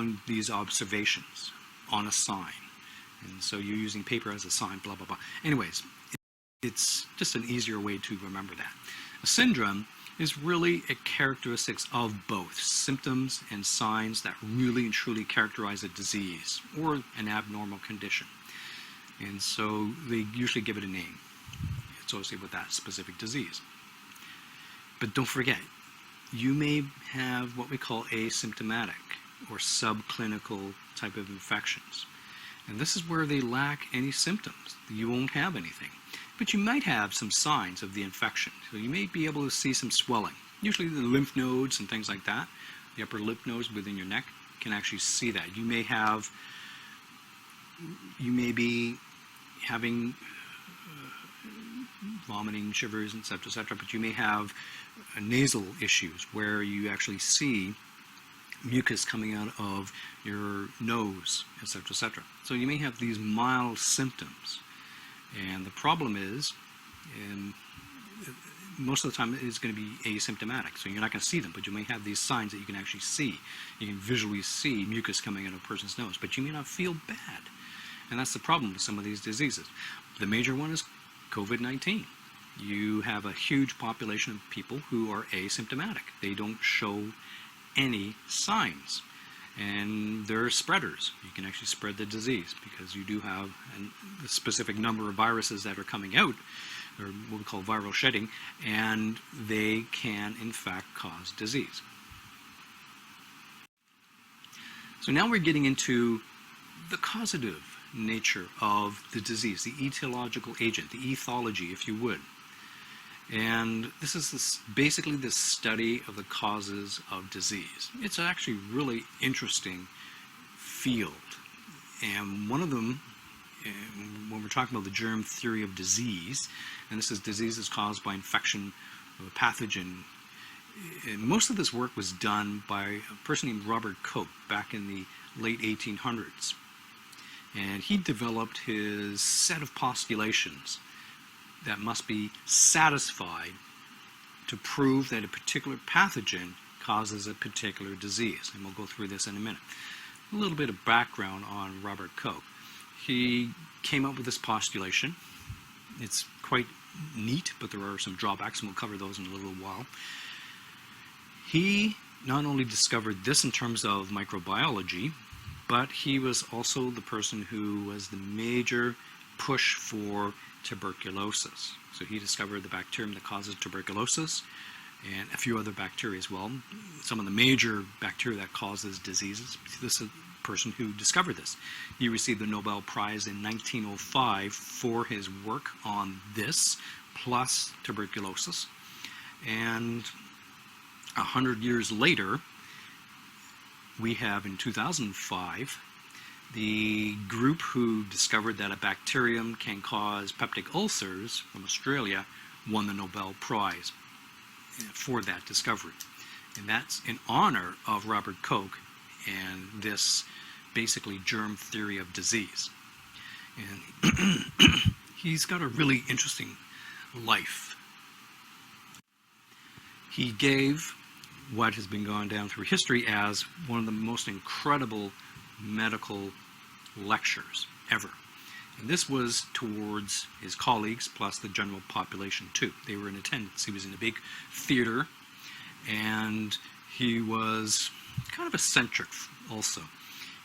down these observations on a sign. And so you're using paper as a sign, blah, blah, blah. Anyways, it's just an easier way to remember that. A syndrome is really a characteristics of both symptoms and signs that really and truly characterize a disease or an abnormal condition. And so they usually give it a name associated with that specific disease. But don't forget, you may have what we call asymptomatic or subclinical type of infections. And this is where they lack any symptoms. You won't have anything. But you might have some signs of the infection. So you may be able to see some swelling. Usually the lymph nodes and things like that, the upper lymph nodes within your neck, can actually see that. You may be having vomiting, shivers, etc., but you may have nasal issues where you actually see mucus coming out of your nose, etc., etc. So you may have these mild symptoms. And the problem is, most of the time it's going to be asymptomatic, so you're not going to see them, but you may have these signs that you can actually see. You can visually see mucus coming out of a person's nose, but you may not feel bad. And that's the problem with some of these diseases. The major one is COVID-19. You have a huge population of people who are asymptomatic. They don't show any signs. And they're spreaders. You can actually spread the disease because you do have a specific number of viruses that are coming out, or what we call viral shedding, and they can in fact cause disease. So now we're getting into the causative nature of the disease, the etiological agent, the ethology, if you would. And this is basically the study of the causes of disease. It's actually really interesting field. And one of them, when we're talking about the germ theory of disease, and this is diseases caused by infection of a pathogen, and most of this work was done by a person named Robert Koch back in the late 1800s. And he developed his set of postulations that must be satisfied to prove that a particular pathogen causes a particular disease. And we'll go through this in a minute. A little bit of background on Robert Koch. He came up with this postulation. It's quite neat, but there are some drawbacks, and we'll cover those in a little while. He not only discovered this in terms of microbiology, but he was also the person who was the major push for tuberculosis. So he discovered the bacterium that causes tuberculosis and a few other bacteria as well. Some of the major bacteria that causes diseases. This is a person who discovered this. He received the Nobel Prize in 1905 for his work on this, plus tuberculosis. And 100 years later, we have in 2005 the group who discovered that a bacterium can cause peptic ulcers from Australia won the Nobel Prize for that discovery. And that's in honor of Robert Koch and this basically germ theory of disease. And he's got a really interesting life. He gave what has been gone down through history as one of the most incredible medical lectures ever. And this was towards his colleagues plus the general population too. They were in attendance. He was in a big theater, and he was kind of eccentric also.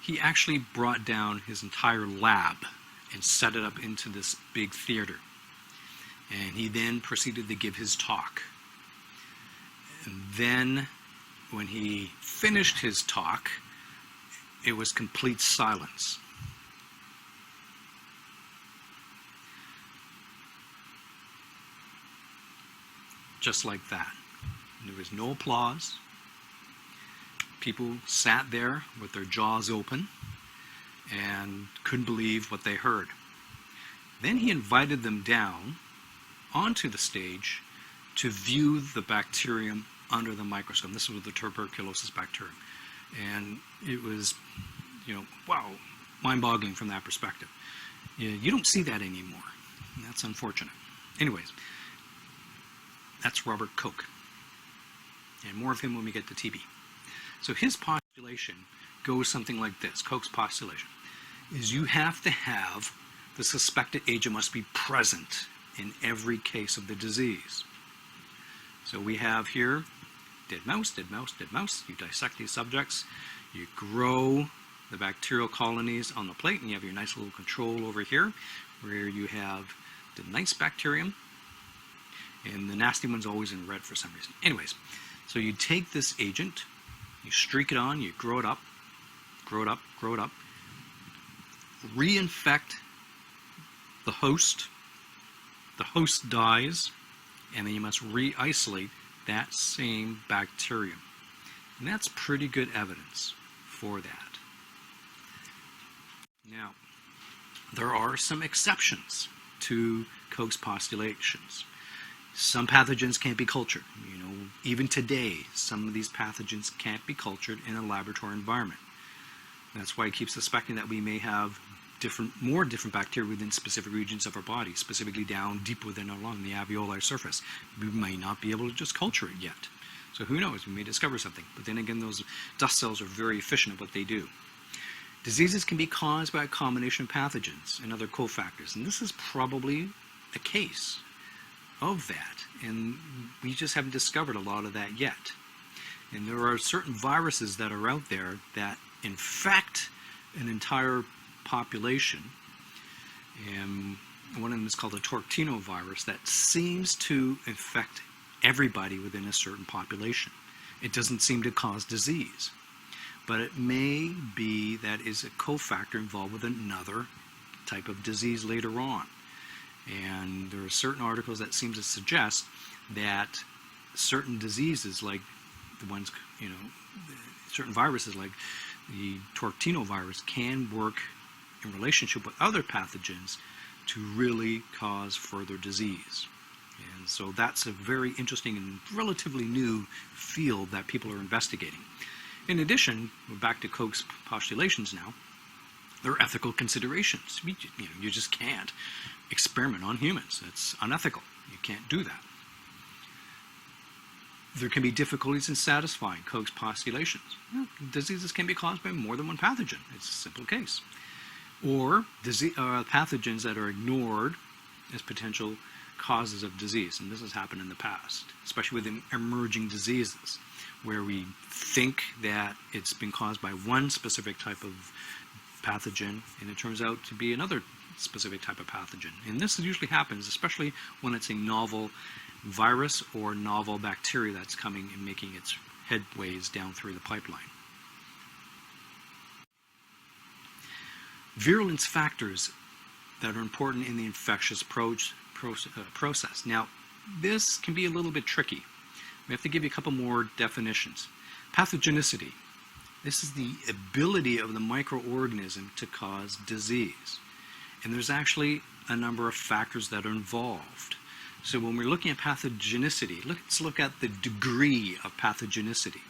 He actually brought down his entire lab and set it up into this big theater. And he then proceeded to give his talk. And then when he finished his talk, it was complete silence. Just like that. There was no applause. People sat there with their jaws open and couldn't believe what they heard. Then he invited them down onto the stage to view the bacterium under the microscope. This was the tuberculosis bacterium. And it was, wow, mind-boggling from that perspective. You don't see that anymore. That's unfortunate. Anyways, that's Robert Koch. And more of him when we get to TB. So his postulation goes something like this. Koch's postulation is you have to have the suspected agent must be present in every case of the disease. So we have here dead mouse, dead mouse, dead mouse. You dissect these subjects, you grow the bacterial colonies on the plate, and you have your nice little control over here where you have the nice bacterium, and the nasty one's always in red for some reason. Anyways, so you take this agent, you streak it on, you grow it up, grow it up, grow it up, reinfect the host dies, and then you must re-isolate that same bacterium. And that's pretty good evidence for that. Now, there are some exceptions to Koch's postulations. Some pathogens can't be cultured. Even today, some of these pathogens can't be cultured in a laboratory environment. That's why he keeps suspecting that we may have more different bacteria within specific regions of our body, specifically down deep within our lung, the alveolar surface. We might not be able to just culture it yet. So who knows, we may discover something. But then again, those dust cells are very efficient at what they do. Diseases can be caused by a combination of pathogens and other cofactors, and this is probably a case of that, and we just haven't discovered a lot of that yet. And there are certain viruses that are out there that infect an entire population, and one of them is called the Tortino virus that seems to infect everybody within a certain population. It doesn't seem to cause disease, but it may be that is a cofactor involved with another type of disease later on. And there are certain articles that seem to suggest that certain diseases, like the ones, certain viruses like the Tortino virus, can work in relationship with other pathogens to really cause further disease. And so that's a very interesting and relatively new field that people are investigating. In addition, we're back to Koch's postulations now, there are ethical considerations. You just can't experiment on humans. It's unethical. You can't do that. There can be difficulties in satisfying Koch's postulations. Diseases can be caused by more than one pathogen. It's a simple case. Or pathogens that are ignored as potential causes of disease. And this has happened in the past, especially with emerging diseases, where we think that it's been caused by one specific type of pathogen, and it turns out to be another specific type of pathogen. And this usually happens, especially when it's a novel virus or novel bacteria that's coming and making its headways down through the pipeline. Virulence factors that are important in the infectious process. Now, this can be a little bit tricky. We have to give you a couple more definitions. Pathogenicity. This is the ability of the microorganism to cause disease. And there's actually a number of factors that are involved. So when we're looking at pathogenicity, let's look at the degree of pathogenicity.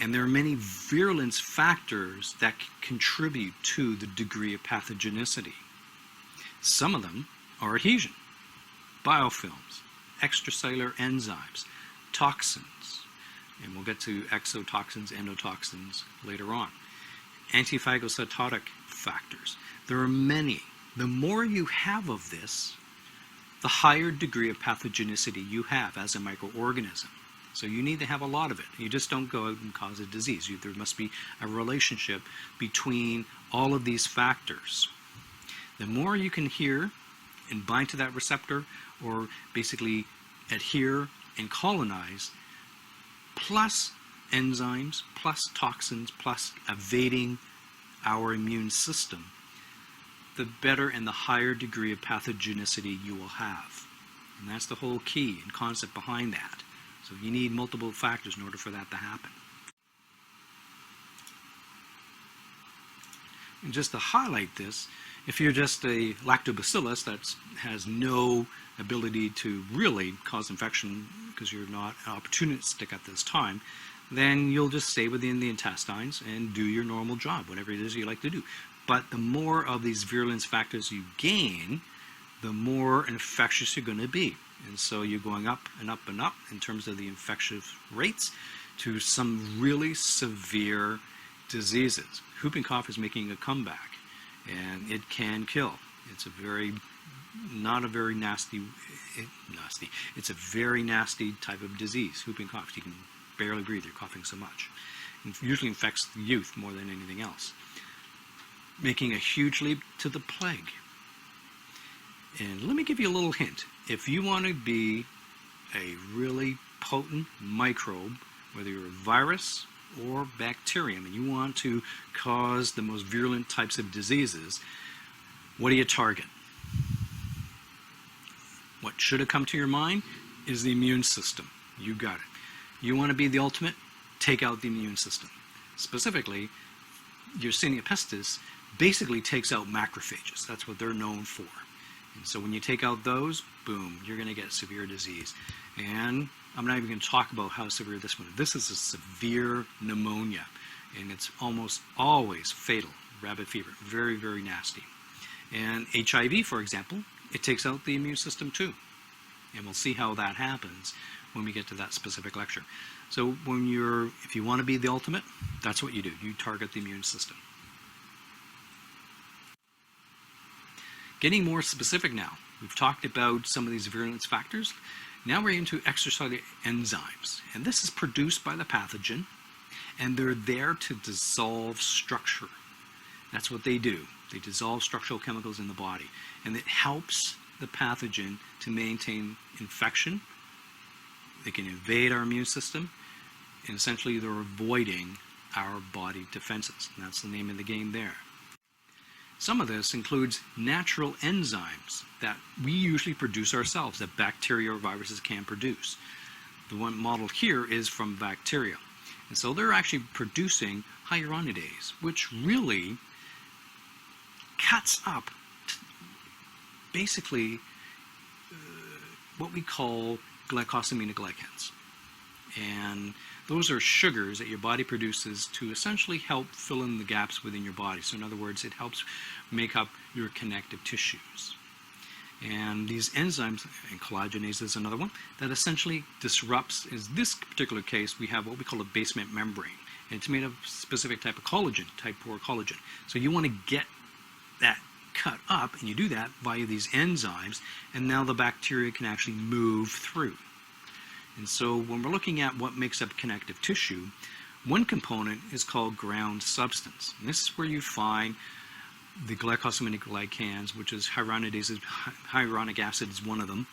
And there are many virulence factors that contribute to the degree of pathogenicity. Some of them are adhesion, biofilms, extracellular enzymes, toxins, and we'll get to exotoxins, endotoxins later on. Antiphagocytotic factors. There are many. The more you have of this, the higher degree of pathogenicity you have as a microorganism. So you need to have a lot of it. You just don't go out and cause a disease. There must be a relationship between all of these factors. The more you can adhere and bind to that receptor, or basically adhere and colonize, plus enzymes, plus toxins, plus evading our immune system, the better and the higher degree of pathogenicity you will have. And that's the whole key and concept behind that. So you need multiple factors in order for that to happen. And just to highlight this, if you're just a lactobacillus that has no ability to really cause infection because you're not opportunistic at this time, then you'll just stay within the intestines and do your normal job, whatever it is you like to do. But the more of these virulence factors you gain, the more infectious you're going to be. And so you're going up and up and up in terms of the infectious rates to some really severe diseases. Whooping cough is making a comeback, and it can kill. It's a very, not a very nasty, it's a very nasty type of disease, whooping cough. You can barely breathe, you're coughing so much. It usually infects the youth more than anything else. Making a huge leap to the plague. And let me give you a little hint. If you want to be a really potent microbe, whether you're a virus or bacterium, and you want to cause the most virulent types of diseases, what do you target? What should have come to your mind is the immune system. You got it. You want to be the ultimate? Take out the immune system. Specifically, Yersinia pestis basically takes out macrophages. That's what they're known for. And so when you take out those, boom, you're going to get severe disease. And I'm not even going to talk about how severe this one is. This is a severe pneumonia, and it's almost always fatal. Rabbit fever, very, very nasty. And HIV, for example, it takes out the immune system too. And we'll see how that happens when we get to that specific lecture. So if you want to be the ultimate, that's what you do. You target the immune system. Getting more specific now, we've talked about some of these virulence factors. Now we're into extracellular enzymes. And this is produced by the pathogen, and they're there to dissolve structure. That's what they do. They dissolve structural chemicals in the body. And it helps the pathogen to maintain infection. They can invade our immune system, and essentially they're avoiding our body defenses. And that's the name of the game there. Some of this includes natural enzymes that we usually produce ourselves, that bacteria or viruses can produce. The one modeled here is from bacteria. And so they're actually producing hyaluronidase, which really cuts up basically what we call glycosaminoglycans. And those are sugars that your body produces to essentially help fill in the gaps within your body. So in other words, it helps make up your connective tissues. And these enzymes, and collagenase is another one, that essentially disrupts, in this particular case, we have what we call a basement membrane. And it's made of a specific type of collagen, type 4 collagen. So you want to get that cut up, and you do that via these enzymes, and now the bacteria can actually move through. And so when we're looking at what makes up connective tissue, one component is called ground substance. And this is where you find the glycosaminoglycans, which is hyaluronidase, hyaluronic acid is one of them,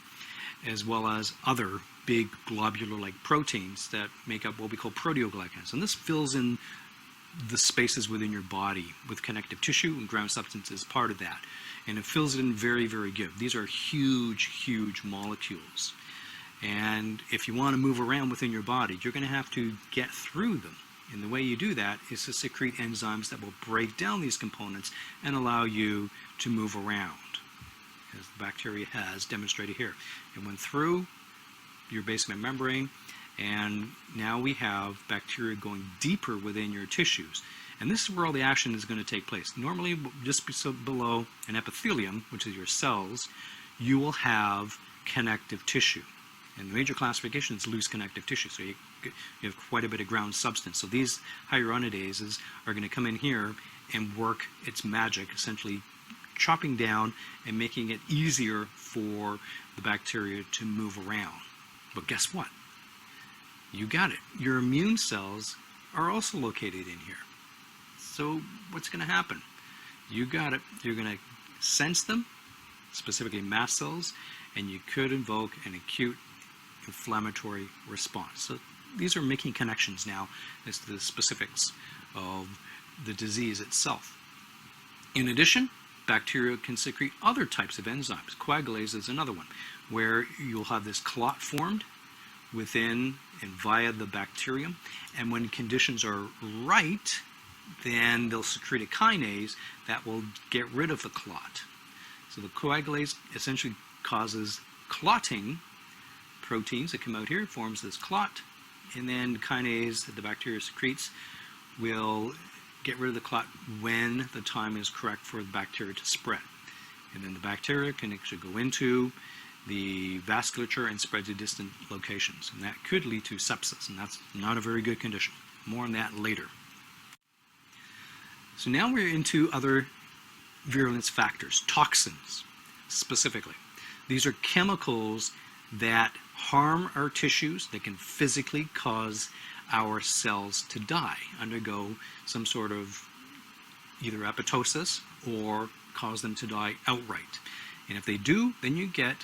as well as other big globular-like proteins that make up what we call proteoglycans. And this fills in the spaces within your body with connective tissue, and ground substance is part of that. And it fills it in very, very good. These are huge, huge molecules. And if you want to move around within your body, you're going to have to get through them. And the way you do that is to secrete enzymes that will break down these components and allow you to move around, as the bacteria has demonstrated here. It went through your basement membrane, and now we have bacteria going deeper within your tissues. And this is where all the action is going to take place. Normally, just below an epithelium, which is your cells, you will have connective tissue. And the major classification is loose connective tissue, so you have quite a bit of ground substance. So these hyaluronidases are going to come in here and work its magic, essentially chopping down and making it easier for the bacteria to move around. But guess what? You got it. Your immune cells are also located in here. So what's going to happen? You got it. You're going to sense them, specifically mast cells, and you could invoke an acute inflammatory response. So these are making connections now as to the specifics of the disease itself. In addition, bacteria can secrete other types of enzymes. Coagulase is another one, where you'll have this clot formed within and via the bacterium, and when conditions are right, then they'll secrete a kinase that will get rid of the clot. So the coagulase essentially causes clotting. Proteins that come out here, forms this clot, and then the kinase that the bacteria secretes will get rid of the clot when the time is correct for the bacteria to spread. And then the bacteria can actually go into the vasculature and spread to distant locations. And that could lead to sepsis, and that's not a very good condition. More on that later. So now we're into other virulence factors, toxins specifically. These are chemicals that harm our tissues, that can physically cause our cells to die, undergo some sort of either apoptosis or cause them to die outright. And if they do, then you get,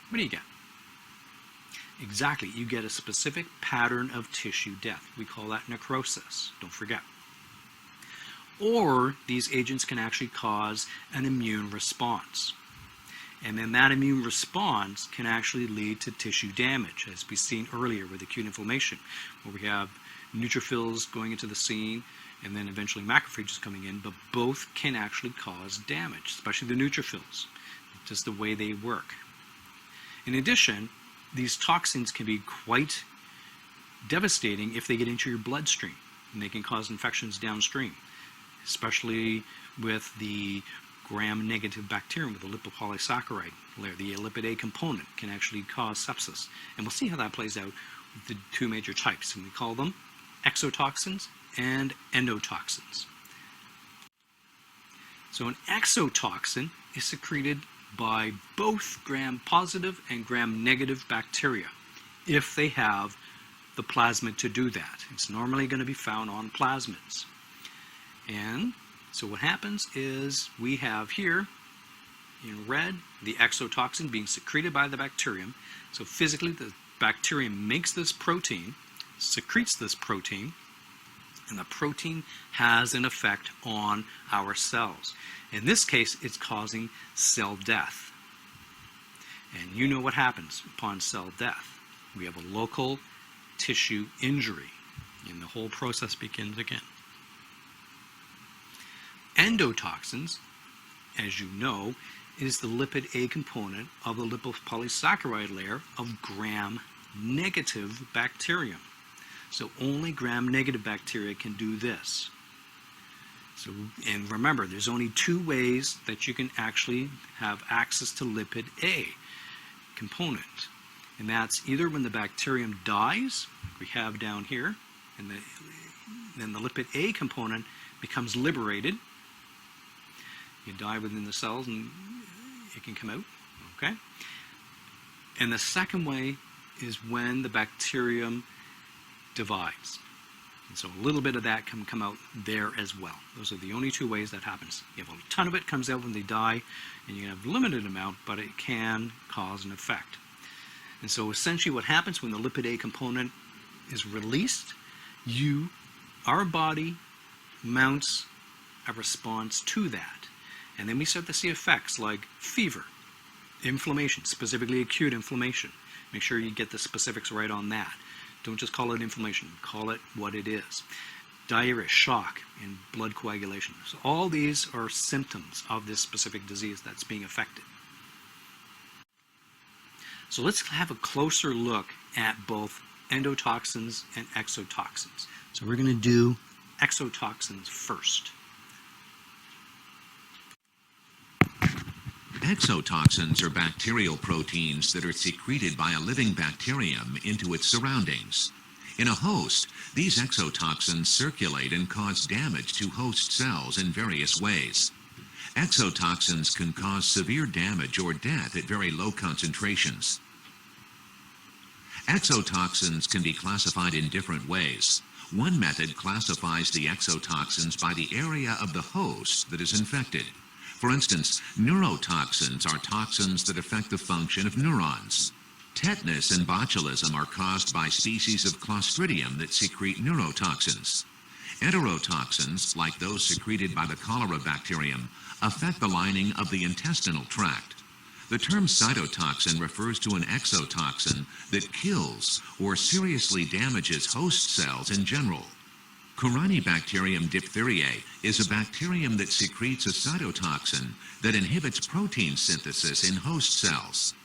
what do you get? Exactly, you get a specific pattern of tissue death. We call that necrosis, don't forget. Or these agents can actually cause an immune response. And then that immune response can actually lead to tissue damage, as we've seen earlier with acute inflammation, where we have neutrophils going into the scene and then eventually macrophages coming in, but both can actually cause damage, especially the neutrophils, just the way they work. In addition, these toxins can be quite devastating if they get into your bloodstream, and they can cause infections downstream, especially with the gram-negative bacterium with the lipopolysaccharide layer. The lipid A component can actually cause sepsis. And we'll see how that plays out with the two major types. And we call them exotoxins and endotoxins. So an exotoxin is secreted by both gram-positive and gram-negative bacteria if they have the plasmid to do that. It's normally going to be found on plasmids. And so what happens is we have here in red the exotoxin being secreted by the bacterium. So physically the bacterium makes this protein, secretes this protein, and the protein has an effect on our cells. In this case, it's causing cell death. And you know what happens upon cell death. We have a local tissue injury, and the whole process begins again. Endotoxins, as you know, is the lipid A component of the lipopolysaccharide layer of gram-negative bacterium. So only gram-negative bacteria can do this. So, and remember, there's only two ways that you can actually have access to lipid A component. And that's either when the bacterium dies, like we have down here, and then the lipid A component becomes liberated. You die within the cells and it can come out, okay? And the second way is when the bacterium divides. And so a little bit of that can come out there as well. Those are the only two ways that happens. You have a ton of it comes out when they die, and you can have a limited amount, but it can cause an effect. And so essentially what happens when the lipid A component is released, our body mounts a response to that. And then we start to see effects like fever, inflammation, specifically acute inflammation. Make sure you get the specifics right on that. Don't just call it inflammation, call it what it is. Diarrhea, shock, and blood coagulation. So all these are symptoms of this specific disease that's being affected. So let's have a closer look at both endotoxins and exotoxins. So we're going to do exotoxins first. Exotoxins are bacterial proteins that are secreted by a living bacterium into its surroundings. In a host, these exotoxins circulate and cause damage to host cells in various ways. Exotoxins can cause severe damage or death at very low concentrations. Exotoxins can be classified in different ways. One method classifies the exotoxins by the area of the host that is infected. For instance, neurotoxins are toxins that affect the function of neurons. Tetanus and botulism are caused by species of Clostridium that secrete neurotoxins. Enterotoxins, like those secreted by the cholera bacterium, affect the lining of the intestinal tract. The term cytotoxin refers to an exotoxin that kills or seriously damages host cells in general. Corynebacterium diphtheriae is a bacterium that secretes a cytotoxin that inhibits protein synthesis in host cells.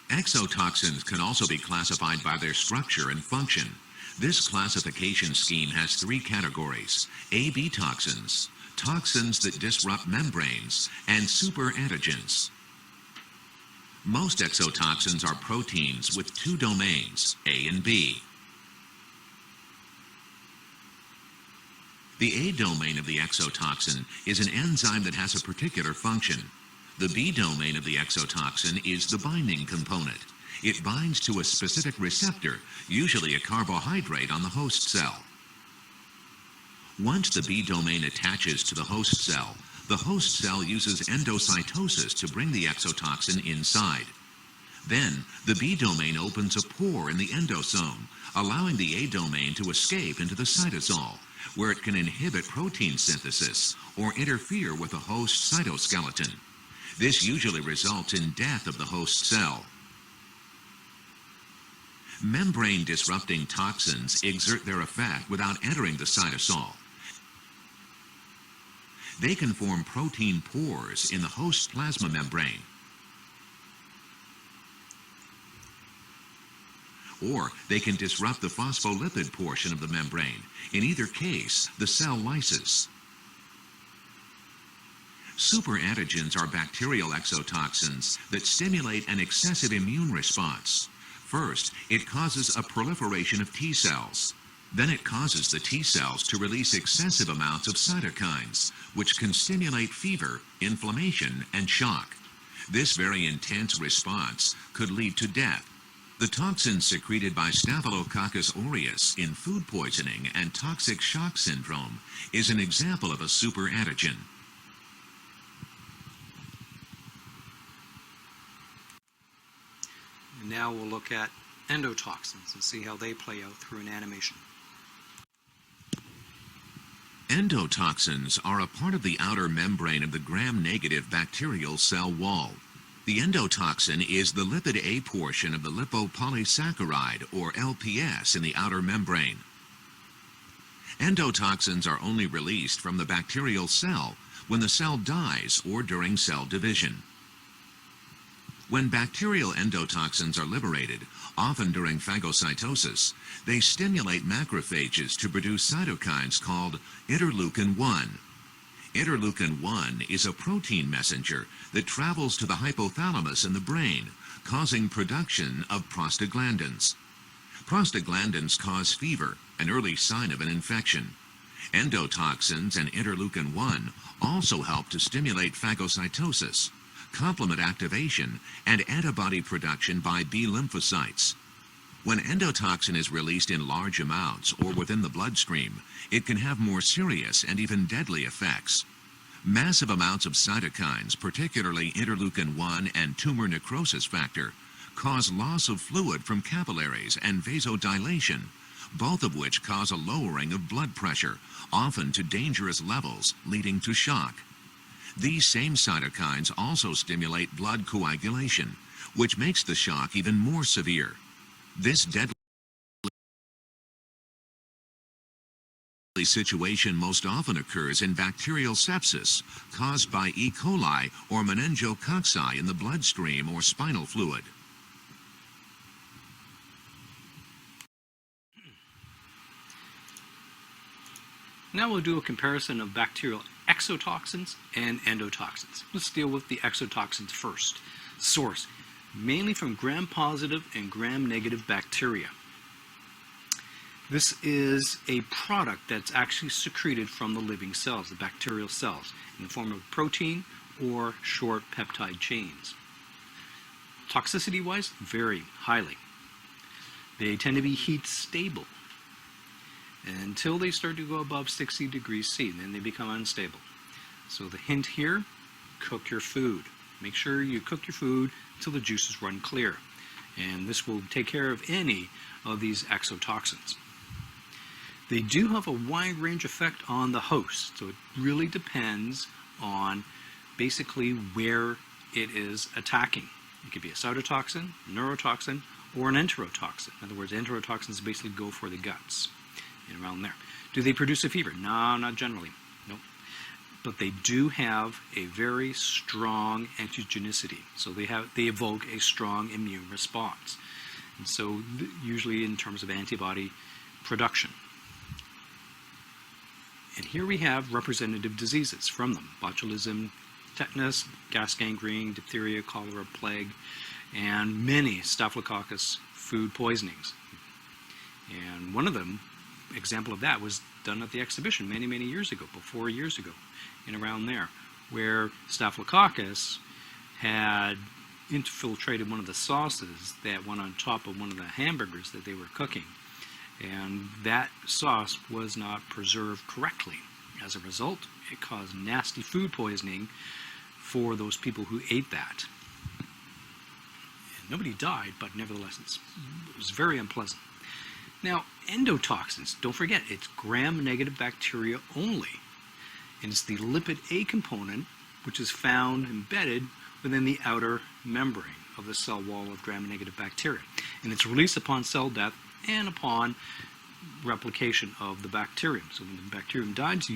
Exotoxins can also be classified by their structure and function. This classification scheme has three categories: AB toxins, toxins that disrupt membranes, and superantigens. Most exotoxins are proteins with two domains, A and B. The A domain of the exotoxin is an enzyme that has a particular function. The B domain of the exotoxin is the binding component. It binds to a specific receptor, usually a carbohydrate on the host cell. Once the B domain attaches to the host cell uses endocytosis to bring the exotoxin inside. Then, the B domain opens a pore in the endosome, allowing the A domain to escape into the cytosol, where it can inhibit protein synthesis or interfere with the host cytoskeleton. This usually results in death of the host cell. Membrane-disrupting toxins exert their effect without entering the cytosol. They can form protein pores in the host plasma membrane, or they can disrupt the phospholipid portion of the membrane. In either case, the cell lyses. Superantigens are bacterial exotoxins that stimulate an excessive immune response. First, it causes a proliferation of T cells. Then it causes the T cells to release excessive amounts of cytokines, which can stimulate fever, inflammation, and shock. This very intense response could lead to death. The toxins secreted by Staphylococcus aureus in food poisoning and toxic shock syndrome is an example of a superantigen. And now we'll look at endotoxins and see how they play out through an animation. Endotoxins are a part of the outer membrane of the gram-negative bacterial cell wall. The endotoxin is the lipid A portion of the lipopolysaccharide, or LPS, in the outer membrane. Endotoxins are only released from the bacterial cell when the cell dies or during cell division. When bacterial endotoxins are liberated, often during phagocytosis, they stimulate macrophages to produce cytokines called interleukin-1. Interleukin-1 is a protein messenger that travels to the hypothalamus in the brain, causing production of prostaglandins. Prostaglandins cause fever, an early sign of an infection. Endotoxins and interleukin-1 also help to stimulate phagocytosis, complement activation, and antibody production by B lymphocytes. When endotoxin is released in large amounts or within the bloodstream, it can have more serious and even deadly effects. Massive amounts of cytokines, particularly interleukin-1 and tumor necrosis factor, cause loss of fluid from capillaries and vasodilation, both of which cause a lowering of blood pressure, often to dangerous levels, leading to shock. These same cytokines also stimulate blood coagulation, which makes the shock even more severe. This deadly situation most often occurs in bacterial sepsis caused by E. coli or meningococci in the bloodstream or spinal fluid. Now we'll do a comparison of bacterial exotoxins and endotoxins. Let's deal with the exotoxins first. Source, mainly from gram-positive and gram-negative bacteria. This is a product that's actually secreted from the living cells, the bacterial cells, in the form of protein or short peptide chains. Toxicity-wise, very highly. They tend to be heat stable until they start to go above 60 degrees C, then they become unstable. So the hint here, cook your food. Make sure you cook your food until the juices run clear. And this will take care of any of these exotoxins. They do have a wide range effect on the host, so it really depends on basically where it is attacking. It could be a cytotoxin, neurotoxin, or an enterotoxin. In other words, enterotoxins basically go for the guts and around there. Do they produce a fever? No, not generally. Nope. But they do have a very strong antigenicity. So they evoke a strong immune response. And so usually in terms of antibody production. And here we have representative diseases from them. Botulism, tetanus, gas gangrene, diphtheria, cholera, plague, and many staphylococcus food poisonings. And one of them, example of that, was done at the exhibition many, many years ago, 4 years ago, and around there, where Staphylococcus had infiltrated one of the sauces that went on top of one of the hamburgers that they were cooking. And that sauce was not preserved correctly. As a result, it caused nasty food poisoning for those people who ate that. And nobody died, but nevertheless, it was very unpleasant. Now, endotoxins, don't forget, it's gram-negative bacteria only. And it's the lipid A component, which is found embedded within the outer membrane of the cell wall of gram-negative bacteria. And it's released upon cell death and upon replication of the bacterium. So when the bacterium divides,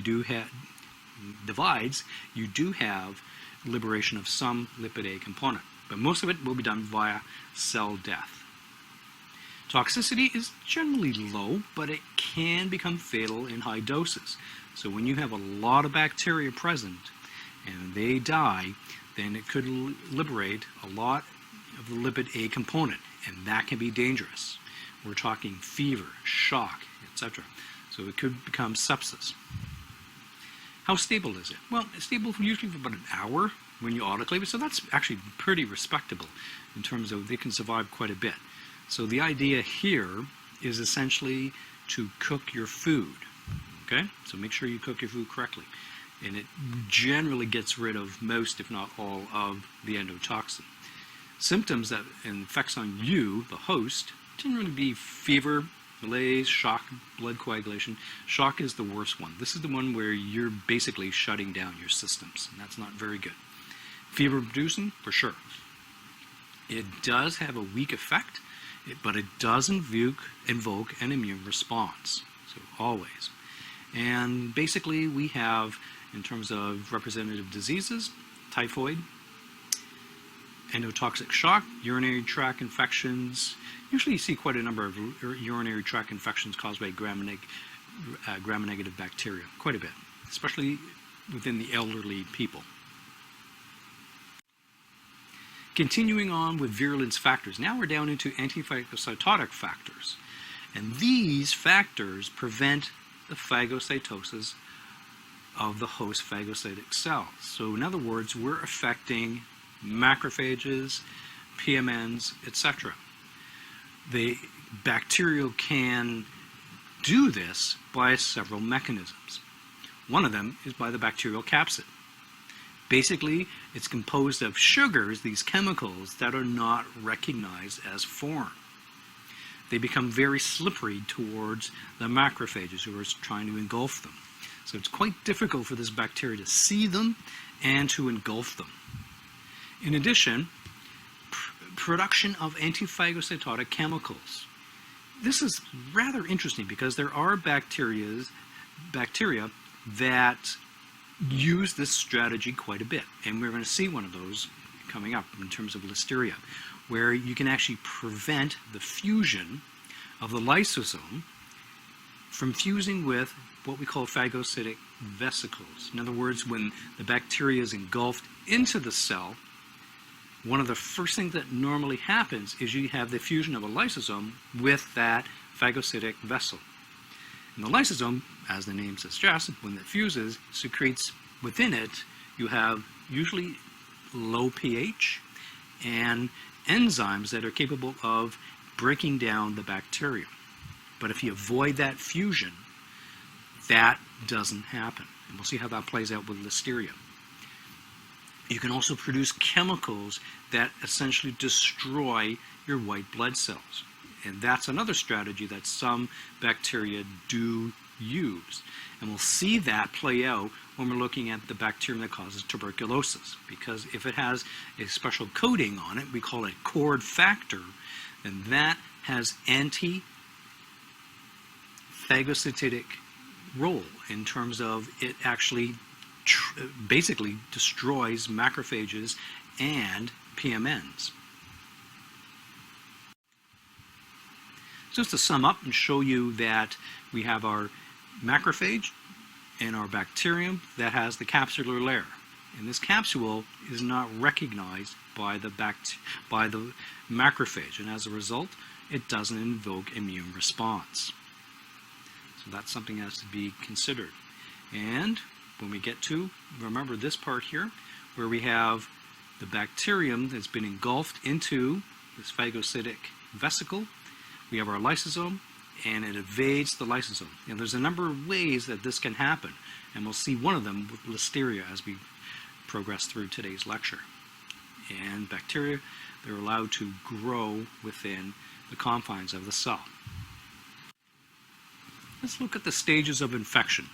you do have liberation of some lipid A component. But most of it will be done via cell death. Toxicity is generally low, but it can become fatal in high doses. So when you have a lot of bacteria present and they die, then it could liberate a lot of the lipid A component, and that can be dangerous. We're talking fever, shock, etc. So it could become sepsis. How stable is it? Well, it's stable usually for about an hour when you autoclave it, so that's actually pretty respectable in terms of they can survive quite a bit. So the idea here is essentially to cook your food. Okay? So make sure you cook your food correctly. And it generally gets rid of most, if not all, of the endotoxin. Symptoms that effects on you, the host, generally be fever, malaise, shock, blood coagulation. Shock is the worst one. This is the one where you're basically shutting down your systems, and that's not very good. Fever producing, for sure. It does have a weak effect, but it does invoke an immune response. So always. And basically we have, in terms of representative diseases, typhoid, endotoxic shock, urinary tract infections. Usually you see quite a number of urinary tract infections caused by gram-negative bacteria, quite a bit, especially within the elderly people. Continuing on with virulence factors, now we're down into antiphagocytotic factors. And these factors prevent the phagocytosis of the host phagocytic cells. So in other words, we're affecting macrophages, PMNs, etc. The bacterial can do this by several mechanisms. One of them is by the bacterial capsid. Basically, it's composed of sugars, these chemicals, that are not recognized as foreign. They become very slippery towards the macrophages who are trying to engulf them. So it's quite difficult for this bacteria to see them and to engulf them. In addition, production of antiphagocytotic chemicals. This is rather interesting because there are bacteria that use this strategy quite a bit. And we're going to see one of those coming up in terms of listeria, where you can actually prevent the fusion of the lysosome from fusing with what we call phagocytic vesicles. In other words, when the bacteria is engulfed into the cell, one of the first things that normally happens is you have the fusion of a lysosome with that phagocytic vessel. And the lysosome, as the name suggests, when it fuses, secretes within it, you have usually low pH and enzymes that are capable of breaking down the bacterium. But if you avoid that fusion, that doesn't happen. And we'll see how that plays out with listeria. You can also produce chemicals that essentially destroy your white blood cells. And that's another strategy that some bacteria do use. And we'll see that play out when we're looking at the bacterium that causes tuberculosis. Because if it has a special coating on it, we call it cord factor, then that has anti-phagocytic role in terms of it actually basically destroys macrophages and PMNs. Just to sum up and show you that we have our macrophage and our bacterium that has the capsular layer. And this capsule is not recognized by the macrophage, and as a result, it doesn't invoke immune response. So that's something that has to be considered. And when we get to, remember this part here, where we have the bacterium that's been engulfed into this phagocytic vesicle, we have our lysosome, and it evades the lysosome. And there's a number of ways that this can happen, and we'll see one of them with listeria as we progress through today's lecture. And bacteria, they're allowed to grow within the confines of the cell. Let's look at the stages of infection.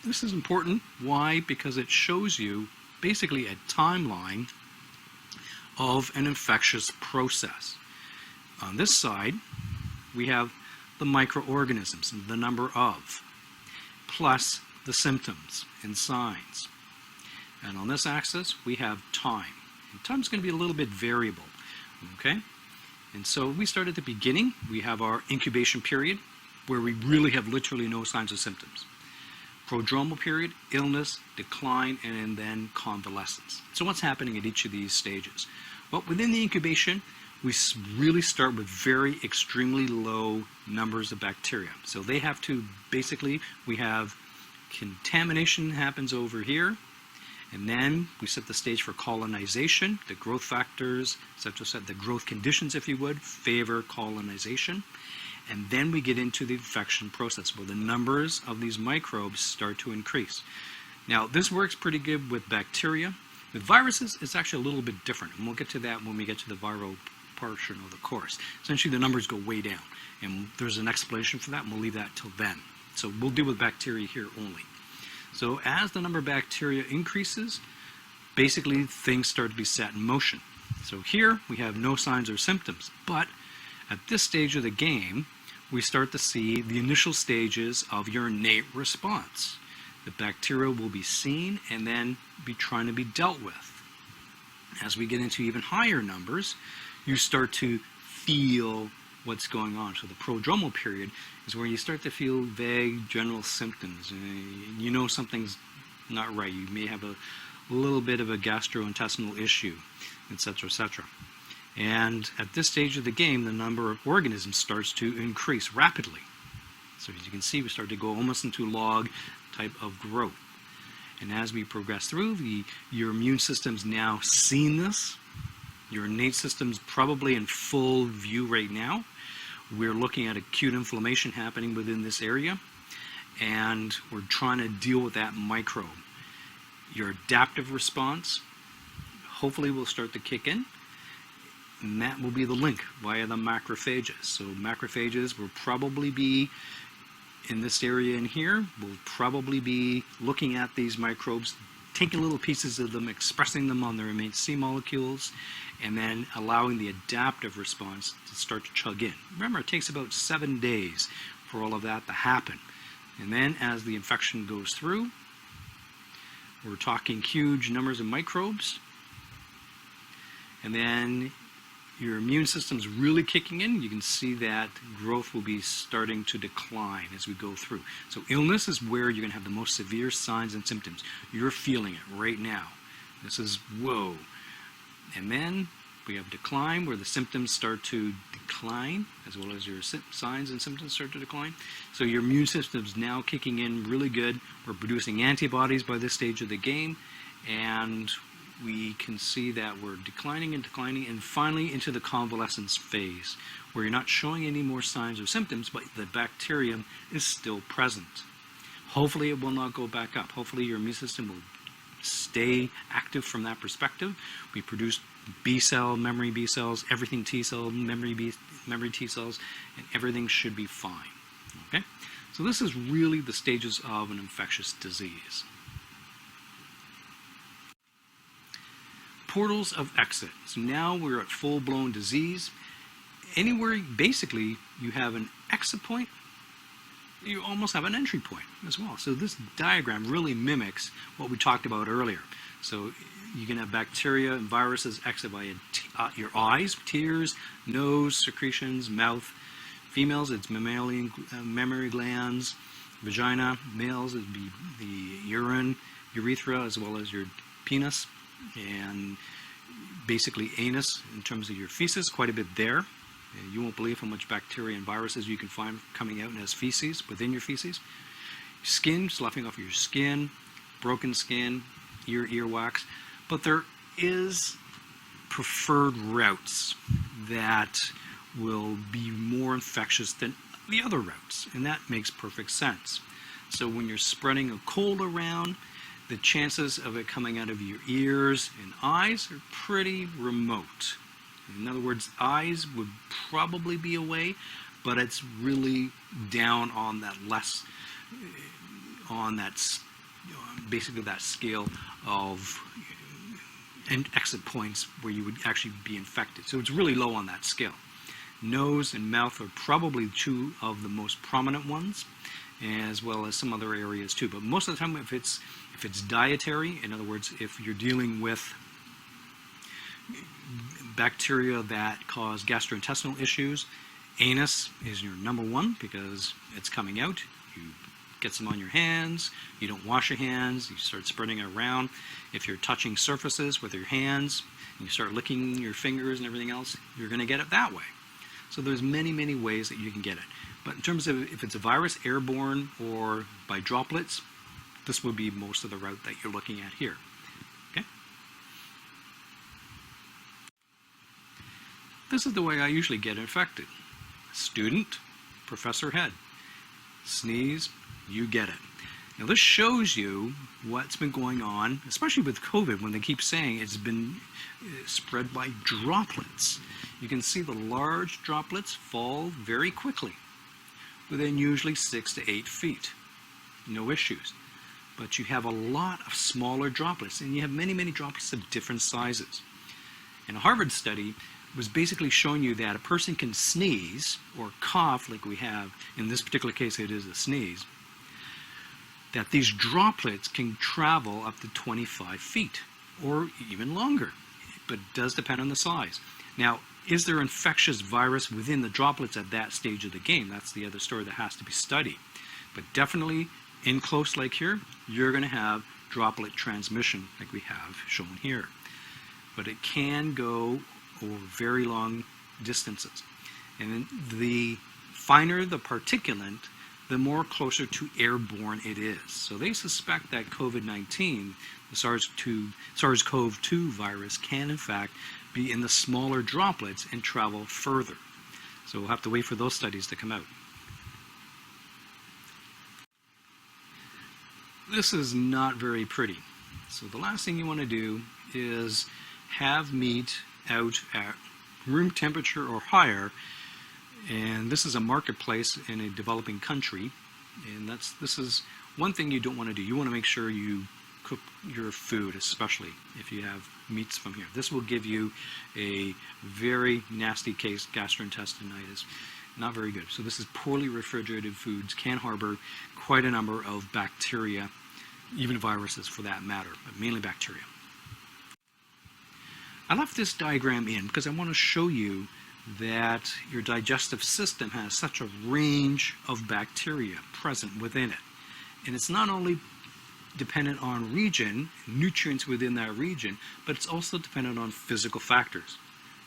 This is important. Why? Because it shows you basically a timeline of an infectious process. On this side, we have the microorganisms, and the number of, plus the symptoms and signs. And on this axis, we have time. And time's going to be a little bit variable, okay? And so we start at the beginning. We have our incubation period, where we really have literally no signs or symptoms. Prodromal period, illness, decline, and then convalescence. So what's happening at each of these stages? Well, within the incubation, we really start with very extremely low numbers of bacteria. So they have to, basically, we have contamination happens over here, and then we set the stage for colonization. The growth factors, such as the growth conditions, if you would, favor colonization. And then we get into the infection process where the numbers of these microbes start to increase. Now, this works pretty good with bacteria. With viruses, it's actually a little bit different, and we'll get to that when we get to the viral portion of the course. Essentially, the numbers go way down, and there's an explanation for that, and we'll leave that till then. So we'll deal with bacteria here only. So as the number of bacteria increases, basically things start to be set in motion. So here we have no signs or symptoms, but at this stage of the game, we start to see the initial stages of your innate response. The bacteria will be seen and then be trying to be dealt with. As we get into even higher numbers, you start to feel what's going on. So the prodromal period is where you start to feel vague general symptoms. You know something's not right. You may have a little bit of a gastrointestinal issue, etc., etc. And at this stage of the game, the number of organisms starts to increase rapidly. So as you can see, we start to go almost into log type of growth. And as we progress through, your immune system's now seen this. Your innate system's probably in full view right now. We're looking at acute inflammation happening within this area, and we're trying to deal with that microbe. Your adaptive response hopefully will start to kick in, and that will be the link via the macrophages. So macrophages will probably be in this area in here. We'll probably be looking at these microbes, taking little pieces of them, expressing them on their MHC molecules, and then allowing the adaptive response to start to chug in. Remember, it takes about 7 days for all of that to happen. And then as the infection goes through, we're talking huge numbers of microbes. And then your immune system's really kicking in. You can see that growth will be starting to decline as we go through. So illness is where you're going to have the most severe signs and symptoms. You're feeling it right now. This is whoa. And then we have decline, where the symptoms start to decline, as well as your signs and symptoms start to decline. So your immune system's now kicking in really good. We're producing antibodies by this stage of the game, and we can see that we're declining and declining, and finally into the convalescence phase, where you're not showing any more signs or symptoms, but the bacterium is still present. Hopefully it will not go back up. Hopefully your immune system will stay active from that perspective. We produce B cell, memory B cells, everything T cell, memory T cells, and everything should be fine. Okay? So this is really the stages of an infectious disease. Portals of exit. So now we're at full-blown disease. Anywhere, basically, you have an exit point, you almost have an entry point as well. So this diagram really mimics what we talked about earlier. So you can have bacteria and viruses exit via your eyes, tears, nose, secretions, mouth. Females, it's mammary glands, vagina. Males, it'd be the urine, urethra, as well as your penis, and basically anus in terms of your feces, quite a bit there. You won't believe how much bacteria and viruses you can find coming out as feces, within your feces. Skin, sloughing off your skin, broken skin, earwax. But there is preferred routes that will be more infectious than the other routes, and that makes perfect sense. So when you're spreading a cold around, the chances of it coming out of your ears and eyes are pretty remote. In other words, eyes would probably be away, but it's really down on that basically that scale of exit points where you would actually be infected. So it's really low on that scale. Nose and mouth are probably two of the most prominent ones, as well as some other areas too. But most of the time, if it's dietary, in other words, if you're dealing with bacteria that cause gastrointestinal issues, anus is your number one because it's coming out. You get some on your hands, you don't wash your hands, you start spreading it around. If you're touching surfaces with your hands, and you start licking your fingers and everything else, you're going to get it that way. So there's many, many ways that you can get it. But in terms of if it's a virus, airborne or by droplets, this would be most of the route that you're looking at here. Okay? This is the way I usually get infected. Student, professor head. Sneeze, you get it. Now this shows you what's been going on, especially with COVID, when they keep saying it's been spread by droplets. You can see the large droplets fall very quickly, within usually 6 to 8 feet. No issues. But you have a lot of smaller droplets, and you have many, many droplets of different sizes. And a Harvard study was basically showing you that a person can sneeze or cough like we have, in this particular case it is a sneeze, that these droplets can travel up to 25 feet or even longer, but it does depend on the size. Now, is there infectious virus within the droplets at that stage of the game? That's the other story that has to be studied. But definitely in close like here, you're going to have droplet transmission like we have shown here. But it can go over very long distances. And the finer the particulate, the more closer to airborne it is. So they suspect that COVID-19, the SARS-CoV-2 virus, can in fact be in the smaller droplets and travel further. So we'll have to wait for those studies to come out. This is not very pretty. So the last thing you want to do is have meat out at room temperature or higher, and this is a marketplace in a developing country, and this is one thing you don't want to do. You want to make sure you cook your food, especially if you have meats from here. This will give you a very nasty case, gastrointestinitis. Not very good. So this is poorly refrigerated foods, can harbor quite a number of bacteria, even viruses for that matter, but mainly bacteria. I left this diagram in because I want to show you that your digestive system has such a range of bacteria present within it. And it's not only dependent on region, nutrients within that region, but it's also dependent on physical factors,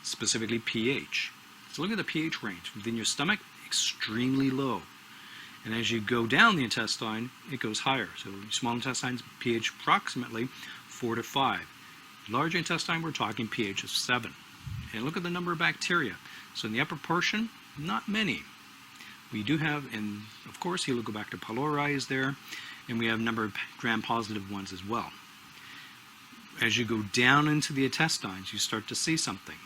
specifically pH. So look at the pH range. Within your stomach, extremely low. And as you go down the intestine, it goes higher. So small intestine's pH approximately 4 to 5. Large intestine, we're talking pH of 7. And look at the number of bacteria. So in the upper portion, not many. We do have, and of course, Helicobacter pylori is there, and we have a number of gram-positive ones as well. As you go down into the intestines, you start to see something.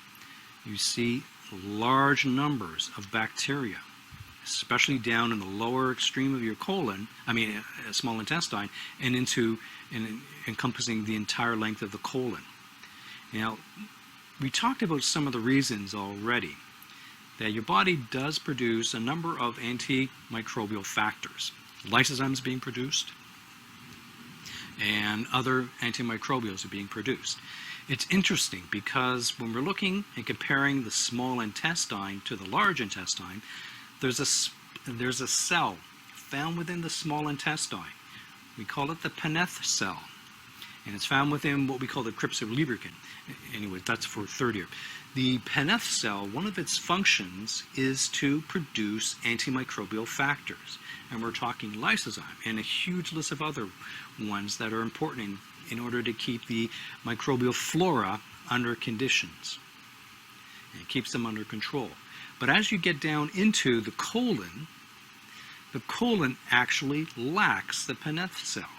You see large numbers of bacteria, especially down in the lower extreme of your colon, small intestine, and encompassing the entire length of the colon. Now, we talked about some of the reasons already that your body does produce a number of antimicrobial factors. Lysozymes being produced, and other antimicrobials are being produced. It's interesting because when we're looking and comparing the small intestine to the large intestine, there's a cell found within the small intestine. We call it the Paneth cell. And it's found within what we call the cryptolubricant. Anyway, that's for third year. The Paneth cell, one of its functions is to produce antimicrobial factors. And we're talking lysozyme and a huge list of other ones that are important in order to keep the microbial flora under conditions. And it keeps them under control. But as you get down into the colon actually lacks the Paneth cell.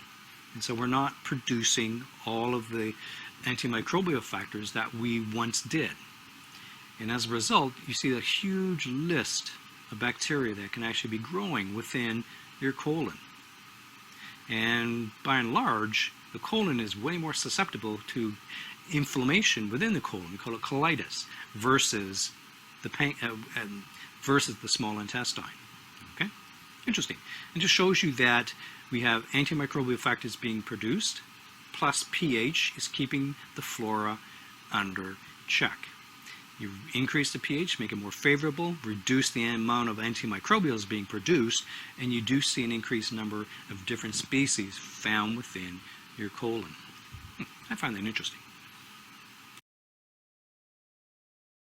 And so we're not producing all of the antimicrobial factors that we once did. And as a result, you see a huge list of bacteria that can actually be growing within your colon. And by and large, the colon is way more susceptible to inflammation within the colon. We call it colitis versus the small intestine. Okay? Interesting. It just shows you that we have antimicrobial factors being produced, plus pH is keeping the flora under check. You increase the pH, make it more favorable, reduce the amount of antimicrobials being produced, and you do see an increased number of different species found within your colon. I find that interesting.